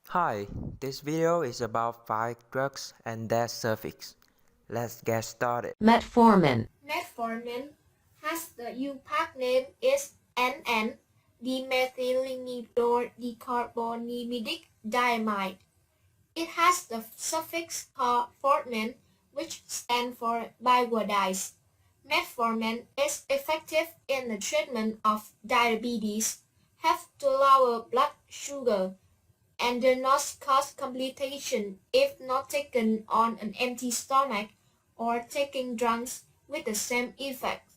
Hi, this video is about 5 drugs and their suffix. Let's get started. Metformin. Metformin has the UPAC name is NN-dimethylnitrodecarbonimidic diamide. It has the suffix formin, which stands for biguanidine. Metformin is effective in the treatment of diabetes, helps to lower blood sugar, and does not cause complications if not taken on an empty stomach or taking drugs with the same effect.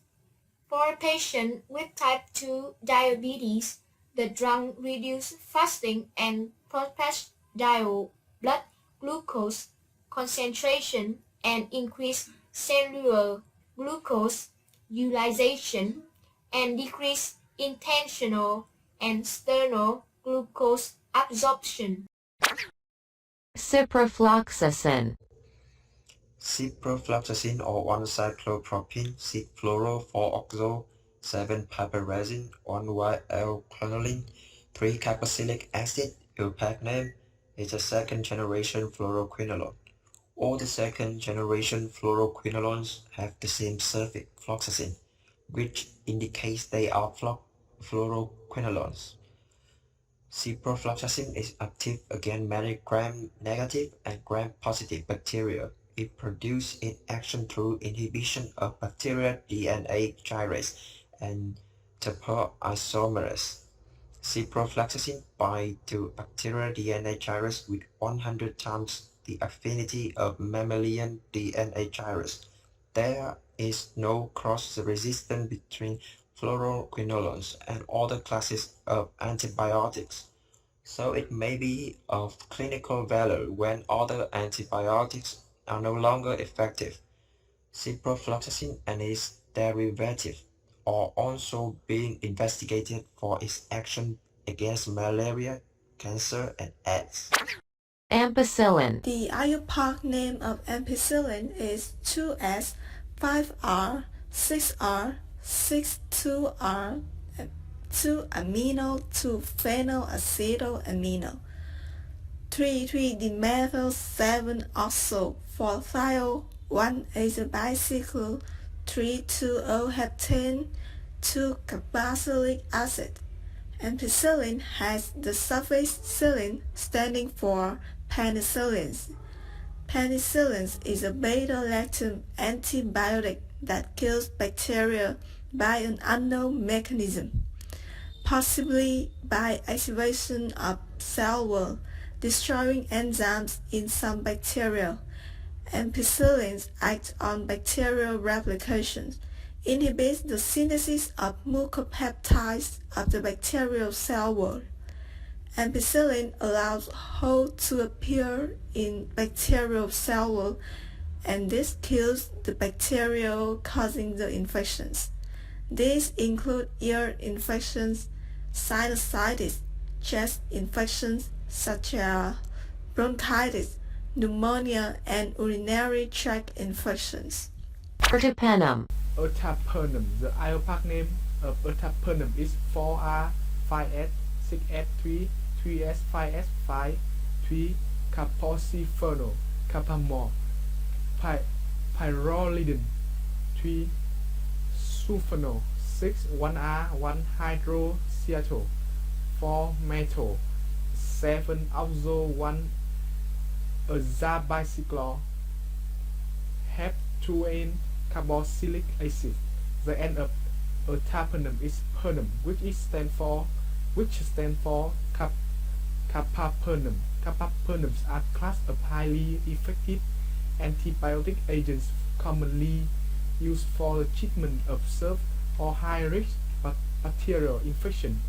For patients with type 2 diabetes, the drug reduces fasting and propagates blood glucose concentration and increase cellular glucose utilization and decrease intentional and external glucose absorption. Ciprofloxacin. Ciprofloxacin or 1-cyclopropene, 6-fluoro-4-oxo, 7-piperazine, 1-L-clanolin, 3-carboxylic acid. UPAC name is a second-generation fluoroquinolone. All the second-generation fluoroquinolones have the same suffix, floxacin, which indicates they are fluoroquinolones. Ciprofloxacin is active against many gram-negative and gram-positive bacteria. It produces its action through inhibition of bacterial DNA gyrase and topoisomerase. Ciprofloxacin binds to bacterial DNA gyrase with 100 times the affinity of mammalian DNA gyrase. There is no cross-resistance between fluoroquinolones and other classes of antibiotics, so it may be of clinical value when other antibiotics are no longer effective. Ciprofloxacin and its derivatives are also being investigated for its action against malaria, cancer, and AIDS. Ampicillin. The IUPAC name of ampicillin is 2S, 5R, 6R, 62R, 2-amino, 2-phenylacetylamino, 3,3-dimethyl-7-oxo, 4-thiol, 1-azobicycle, 3,2-O-heptane, 2-carboxylic acid. Ampicillin has the suffix -cillin standing for penicillin. Penicillin is a beta-lactam antibiotic that kills bacteria by an unknown mechanism, possibly by activation of cell wall, destroying enzymes in some bacteria. Ampicillin acts on bacterial replication, inhibits the synthesis of mucopeptides of the bacterial cell wall. Ampicillin allows holes to appear in bacterial cell wall, and this kills the bacteria causing the infections. These include ear infections, sinusitis, chest infections such as bronchitis, pneumonia, and urinary tract infections. Ertapenem. Ertapenem. The IUPAC name of ertapenem is 4R, 5S, 6S3, 3S, 5S, 5, 3 carboxyphenol, carpamol, pyrrolidine, 3 sulfonol, 6 1R, 1 hydroxyethyl, 4 methyl, 7 oxo, 1 azabicyclol, heptane carboxylic acid. The end of ertapenem is penem, which stands for carbapenem. Carbapenems are class of highly effective antibiotic agents commonly used for the treatment of severe or high-risk bacterial infection.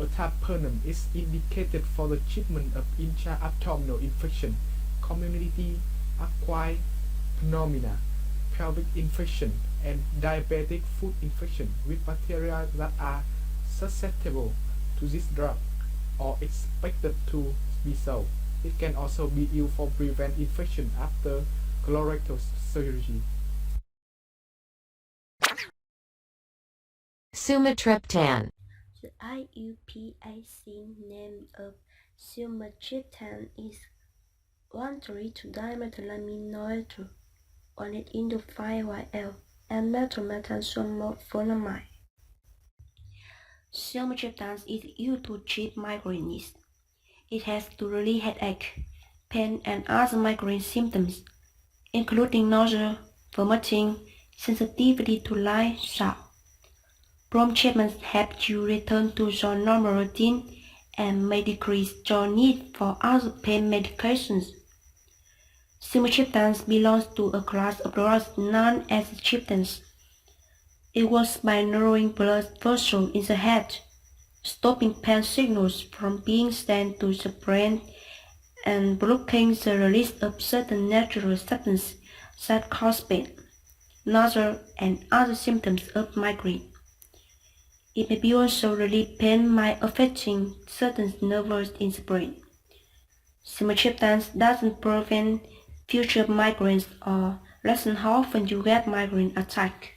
Ertapenem is indicated for the treatment of intra-abdominal infection, community-acquired pneumonia, pelvic infection, and diabetic foot infection with bacteria that are susceptible to this drug or expected to be so. It can also be used for prevent infection after colorectal surgery. Sumatriptan. The IUPAC name of sumatriptan is 1,3,2-dimethylaminoethyl 1,8-5-YL and methylmethansulfonamide. Sumatriptan is used to treat migraines. It has to relieve headache, pain, and other migraine symptoms, including nausea, vomiting, sensitivity to light, sound. Prompt treatments help you return to your normal routine and may decrease your need for other pain medications. Sumatriptan belongs to a class of drugs known as triptans. It works by narrowing blood vessels in the head, stopping pain signals from being sent to the brain, and blocking the release of certain natural substances that cause pain, nausea, and other symptoms of migraine. It may be also relieve pain by affecting certain nerves in the brain. Sumatriptan doesn't prevent future migraines or lessen how often you get migraine attack.